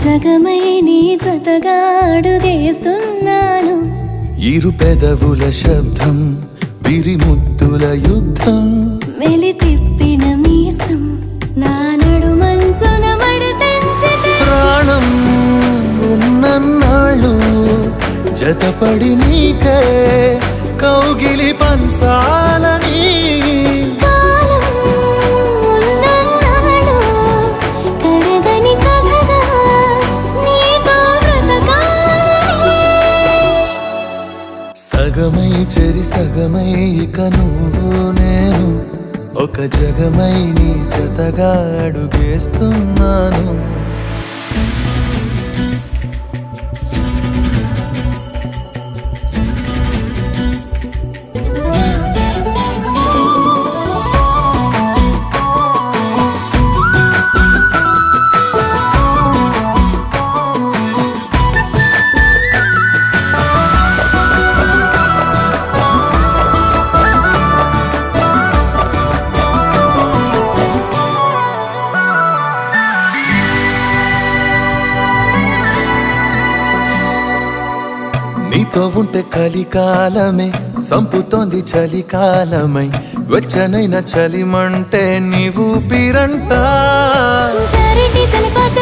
జగమై నీ జతగా అడుగేస్తున్నాను. ఇరు పెదవుల శబ్దం పిరిముద్దుల యుద్ధం. మెలి తిప్పిన మీసం నా నడుమంచున మడతెంచితే ప్రాణం ఉన్నన్నాళ్ళు జతపడి నీకే కౌగిలి పంచాలని. కాలం ఉన్నన్నాడు కరగని కథగా నీతో బ్రతకాలని. సగమై చెరి సగమై ఇక నువ్వు నేను ఒక జగమై నీ జతగా అడుగేస్తున్నాను. నీతో ఉంటే కలికాలమే సంపుతోంది చలికాలమై. వెచ్చనైన చలిమంటే నీవు పిరంట. చారిటి జలపాత